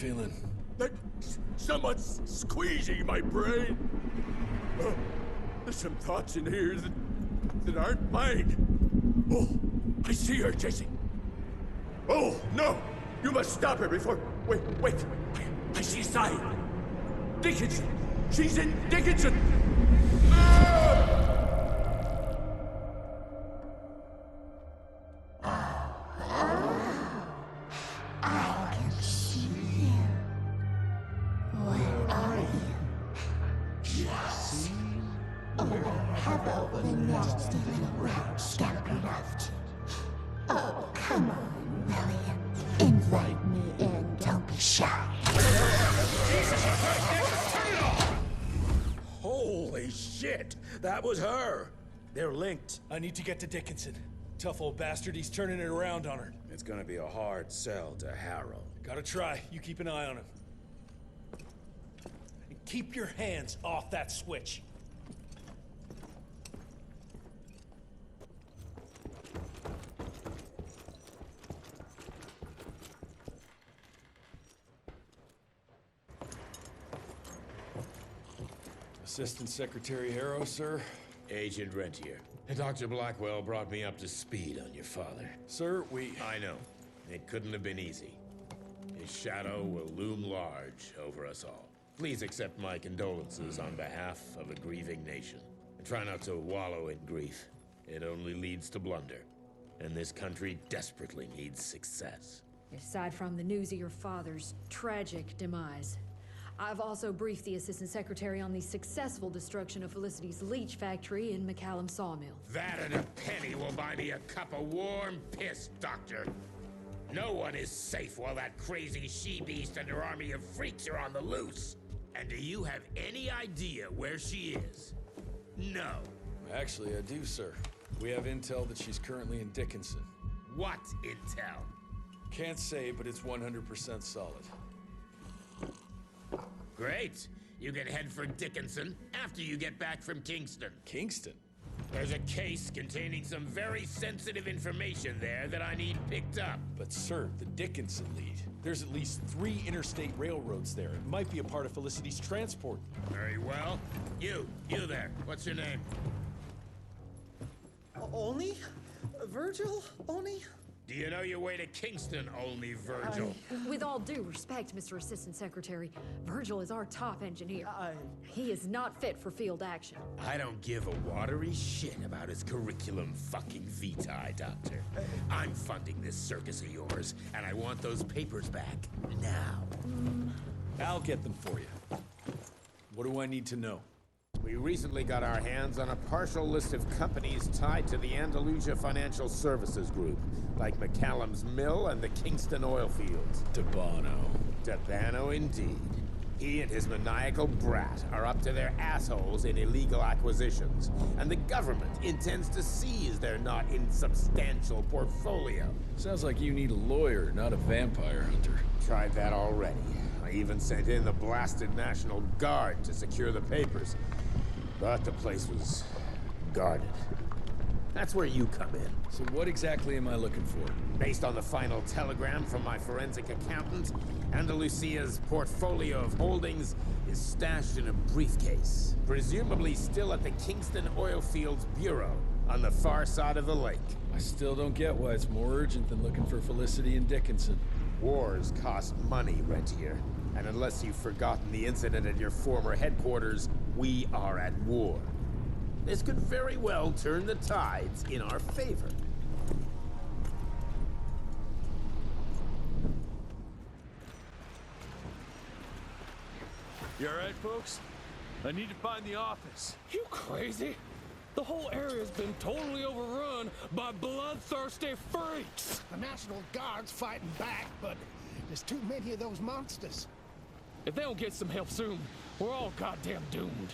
feeling? Like someone's squeezing my brain. There's some thoughts in here that aren't mine. Oh, I see her, Jesse. Oh, no! You must stop her before... Wait. I see a sign. Dickinson! She's in Dickinson! Ah! I can see you. Where are you? Jesse? Or have all the nasty little rat scampered off to? Oh, come on, William. Invite me in, don't be shy. Holy shit! That was her! They're linked. I need to get to Dickinson. Tough old bastard, he's turning it around on her. It's gonna be a hard sell to Harrow. Gotta try. You keep an eye on him. And keep your hands off that switch. Assistant Secretary Harrow, sir. Agent Rentier. Dr. Blackwell brought me up to speed on your father. Sir, I know. It couldn't have been easy. His shadow will loom large over us all. Please accept my condolences on behalf of a grieving nation. And try not to wallow in grief. It only leads to blunder. And this country desperately needs success. Aside from the news of your father's tragic demise, I've also briefed the Assistant Secretary on the successful destruction of Felicity's leech factory in McCallum Sawmill. That and a penny will buy me a cup of warm piss, Doctor. No one is safe while that crazy she-beast and her army of freaks are on the loose. And do you have any idea where she is? No. Actually, I do, sir. We have intel that she's currently in Dickinson. What intel? Can't say, but it's 100% solid. Great. You can head for Dickinson after you get back from Kingston. Kingston? There's a case containing some very sensitive information there that I need picked up. But sir, the Dickinson lead. There's at least 3 interstate railroads there. It might be a part of Felicity's transport. Very well. You there. What's your name? Only? Virgil? Only? Do you know your way to Kingston, only Virgil? With all due respect, Mr. Assistant Secretary, Virgil is our top engineer. He is not fit for field action. I don't give a watery shit about his curriculum fucking vitae, Doctor. I'm funding this circus of yours, and I want those papers back now. I'll get them for you. What do I need to know? We recently got our hands on a partial list of companies tied to the Andalusia Financial Services Group, like McCallum's Mill and the Kingston oil fields. Debano. Debano indeed. He and his maniacal brat are up to their assholes in illegal acquisitions, and the government intends to seize their not insubstantial portfolio. Sounds like you need a lawyer, not a vampire hunter. Tried that already. I even sent in the blasted National Guard to secure the papers. But the place was guarded. That's where you come in. So what exactly am I looking for? Based on the final telegram from my forensic accountant, Andalusia's portfolio of holdings is stashed in a briefcase, presumably still at the Kingston Oilfields Bureau on the far side of the lake. I still don't get why it's more urgent than looking for Felicity and Dickinson. Wars cost money, Rentier. And unless you've forgotten the incident at your former headquarters, we are at war. This could very well turn the tides in our favor. You alright, folks? I need to find the office. You crazy? The whole area's been totally overrun by bloodthirsty freaks. The National Guard's fighting back, but there's too many of those monsters. If they don't get some help soon, we're all goddamn doomed.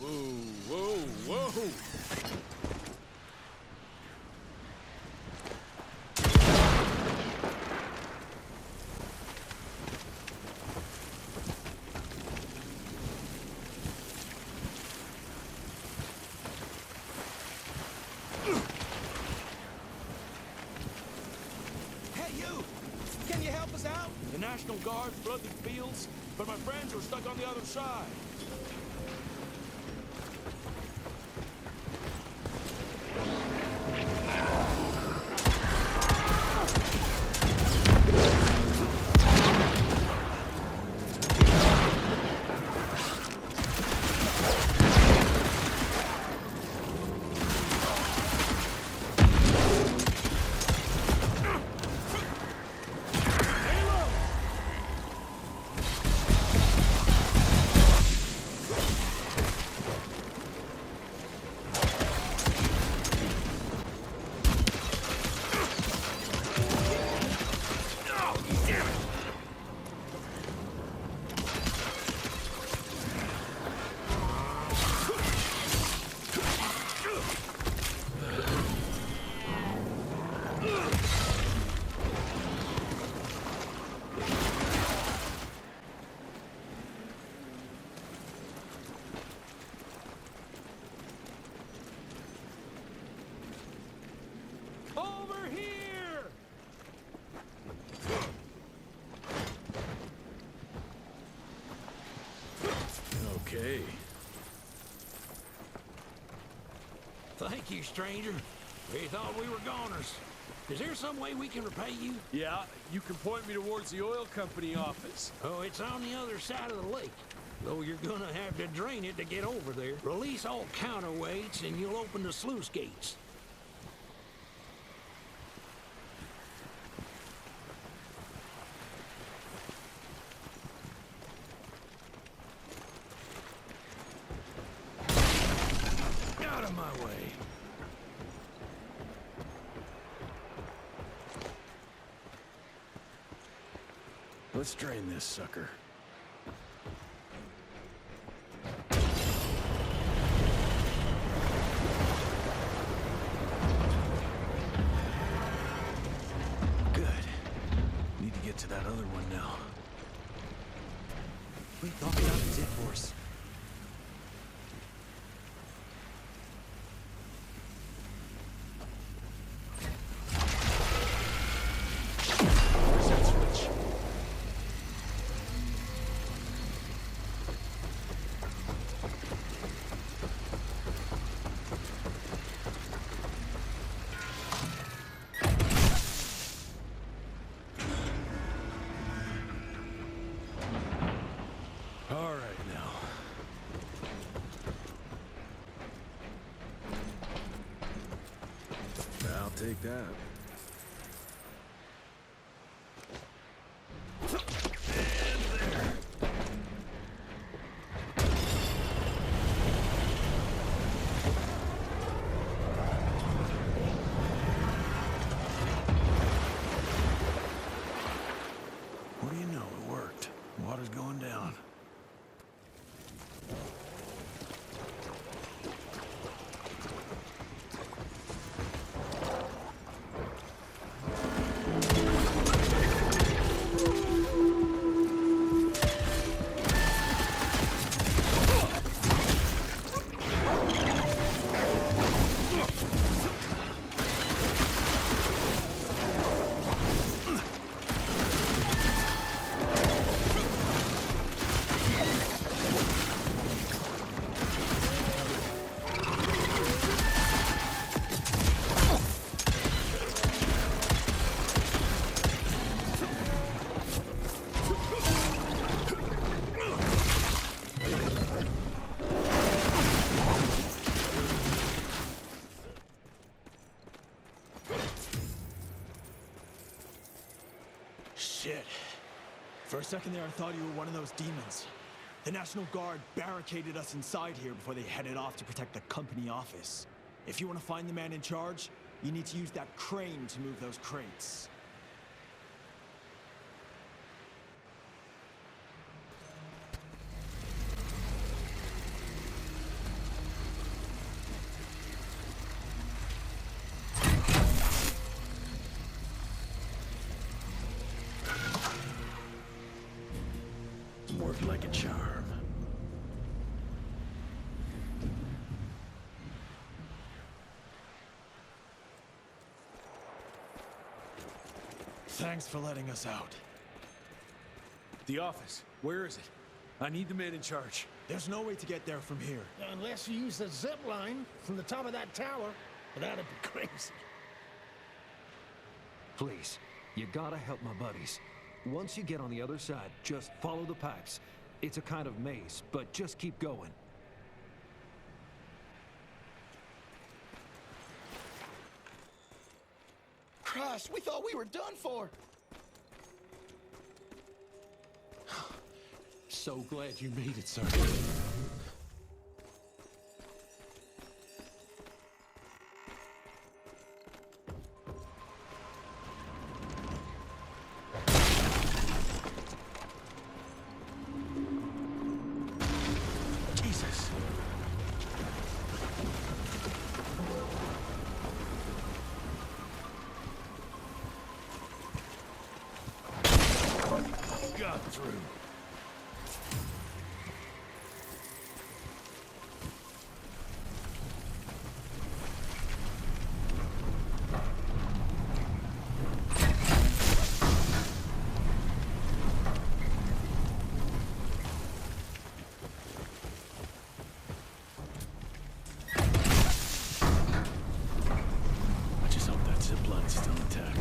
Whoa! The National Guard flooded the fields, but my friends were stuck on the other side. Over here! Okay. Thank you, stranger. We thought we were goners. Is there some way we can repay you? Yeah, you can point me towards the oil company office. Oh, it's on the other side of the lake. Though you're gonna have to drain it to get over there. Release all counterweights and you'll open the sluice gates. Out of my way. Let's drain this sucker. Good. Need to get to that other one now. We thought that was it for us. Where's that switch? All right now. I'll take that. What do you know? It worked. Water's going down. Shit. For a second there, I thought you were one of those demons. The National Guard barricaded us inside here before they headed off to protect the company office. If you want to find the man in charge, you need to use that crane to move those crates. Worked like a charm. Thanks for letting us out. The office. Where is it? I need the man in charge. There's no way to get there from here. Unless you use the zip line from the top of that tower. But that'd be crazy. Please, you gotta help my buddies. Once you get on the other side, just follow the pipes. It's a kind of maze, but just keep going. Christ, we thought we were done for. So glad you made it, sir. Jesus! Got through. I just hope that zip line's still intact.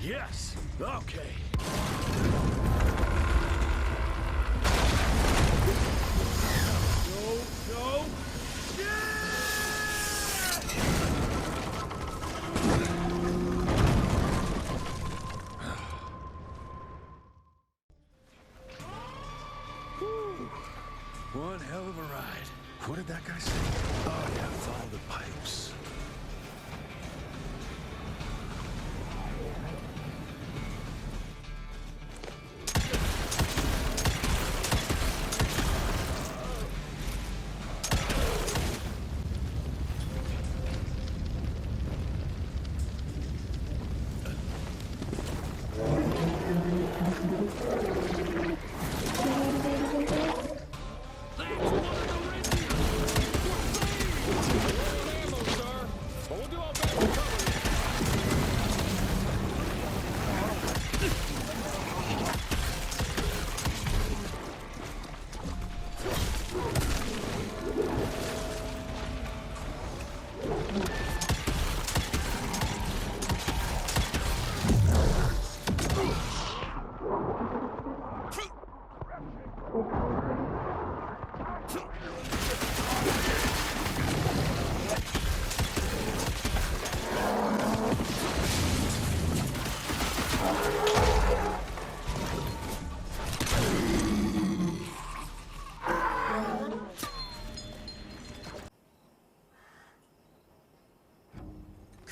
Yes! Okay. Go, go! One hell of a ride. What did that guy say? Oh yeah, follow the pipes.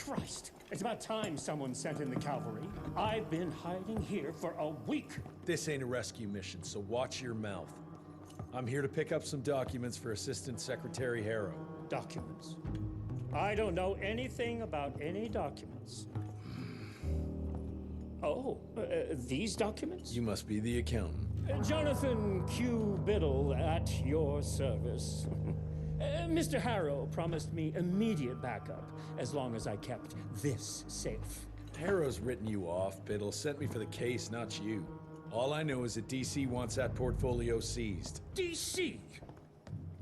Christ, it's about time someone sent in the cavalry. I've been hiding here for a week. This ain't a rescue mission, so watch your mouth. I'm here to pick up some documents for Assistant Secretary Harrow. Documents? I don't know anything about any documents. Oh, these documents? You must be the accountant. Jonathan Q. Biddle at your service. Mr. Harrow promised me immediate backup as long as I kept this safe. Harrow's written you off, Biddle. Sent me for the case, not you. All I know is that DC wants that portfolio seized. DC?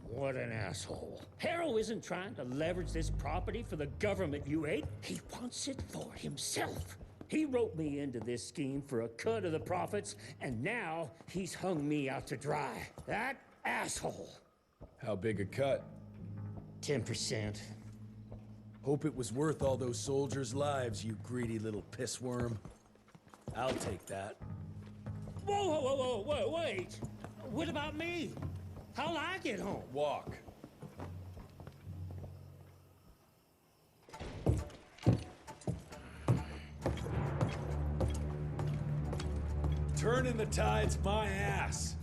What an asshole. Harrow isn't trying to leverage this property for the government you hate. He wants it for himself. He wrote me into this scheme for a cut of the profits, and now he's hung me out to dry. That asshole. How big a cut? 10%. Hope it was worth all those soldiers' lives, you greedy little pissworm. I'll take that. Whoa, wait. What about me? How'll I get home? Walk. Turning the tide's my ass.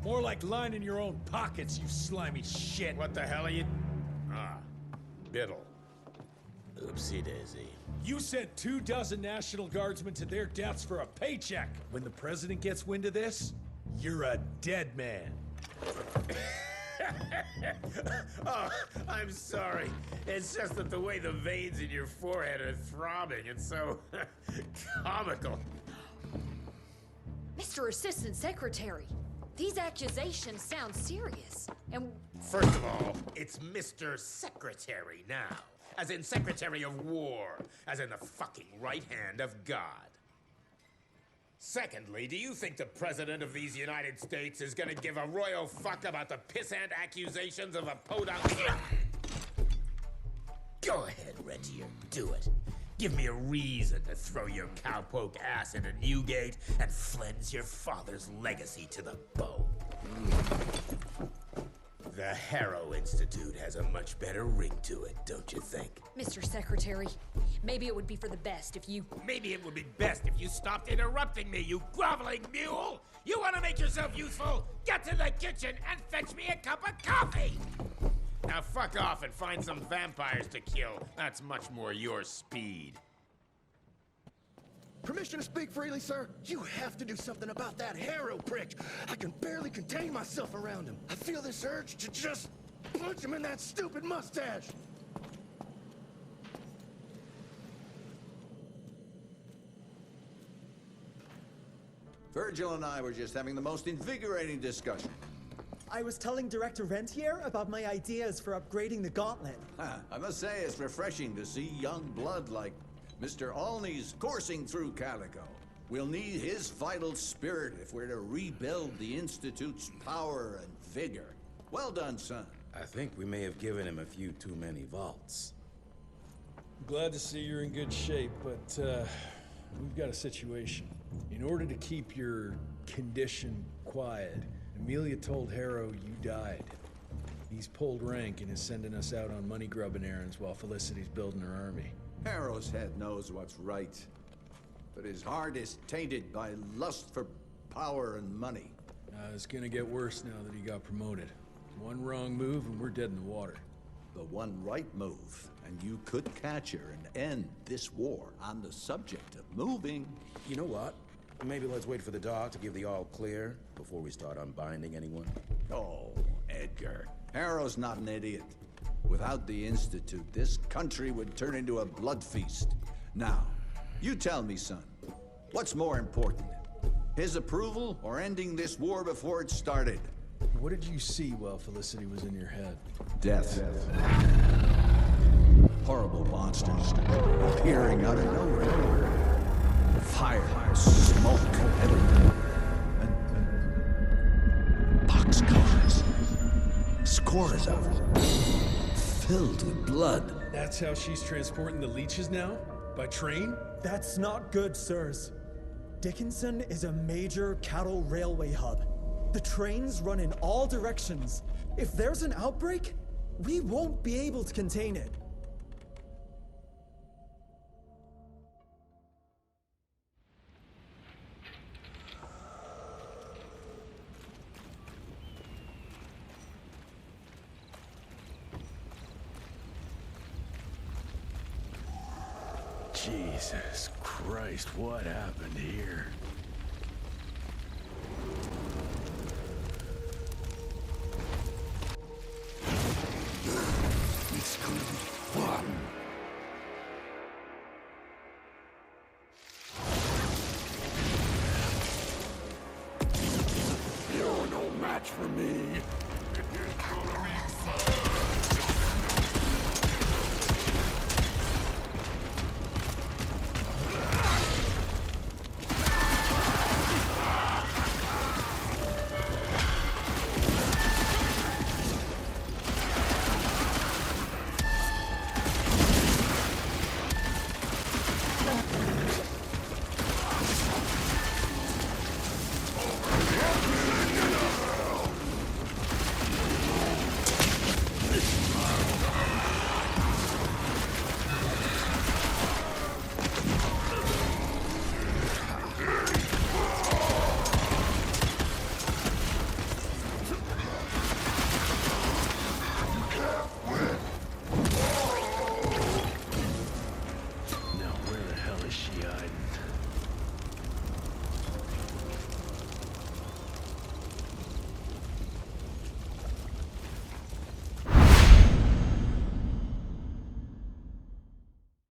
More like lining your own pockets, you slimy shit. What the hell are you... Ah, Biddle. Oopsie daisy. You sent 24 National Guardsmen to their deaths for a paycheck. When the president gets wind of this, you're a dead man. Oh, I'm sorry. It's just that the way the veins in your forehead are throbbing, it's so comical. Mr. Assistant Secretary, these accusations sound serious. And First of all, it's Mr. Secretary now. As in Secretary of War. As in the fucking right hand of God. Secondly, do you think the President of these United States is gonna give a royal fuck about the pissant accusations of a podunk? Go ahead, Rentier, do it. Give me a reason to throw your cowpoke ass into Newgate and cleanse your father's legacy to the bone. The Harrow Institute has a much better ring to it, don't you think? Mr. Secretary, maybe it would be for the best if you... Maybe it would be best if you stopped interrupting me, you groveling mule! You want to make yourself useful? Get to the kitchen and fetch me a cup of coffee! Now fuck off and find some vampires to kill. That's much more your speed. Permission to speak freely, sir? You have to do something about that Harrow prick. I can barely contain myself around him. I feel this urge to just punch him in that stupid mustache. Virgil and I were just having the most invigorating discussion. I was telling Director Rentier about my ideas for upgrading the gauntlet. I must say it's refreshing to see young blood like Mr. Olney's coursing through Calico. We'll need his vital spirit if we're to rebuild the Institute's power and vigor. Well done, son. I think we may have given him a few too many vaults. Glad to see you're in good shape, but we've got a situation. In order to keep your condition quiet, Amelia told Harrow you died. He's pulled rank and is sending us out on money-grubbing errands while Felicity's building her army. Harrow's head knows what's right, but his heart is tainted by lust for power and money. It's gonna get worse now that he got promoted. One wrong move and we're dead in the water. The one right move, and you could catch her and end this war. On the subject of moving... You know what? Maybe let's wait for the dog to give the all clear before we start unbinding anyone. Oh, Edgar. Harrow's not an idiot. Without the Institute, this country would turn into a blood feast. Now, you tell me, son, what's more important? His approval or ending this war before it started? What did you see while Felicity was in your head? Death. Horrible monsters appearing out of nowhere. Fire, smoke, everything. And boxcars. Scores of them. Filled with blood. That's how she's transporting the leeches now? By train? That's not good, sirs. Dickinson is a major cattle railway hub. The trains run in all directions. If there's an outbreak, we won't be able to contain it. Jesus Christ, what happened here?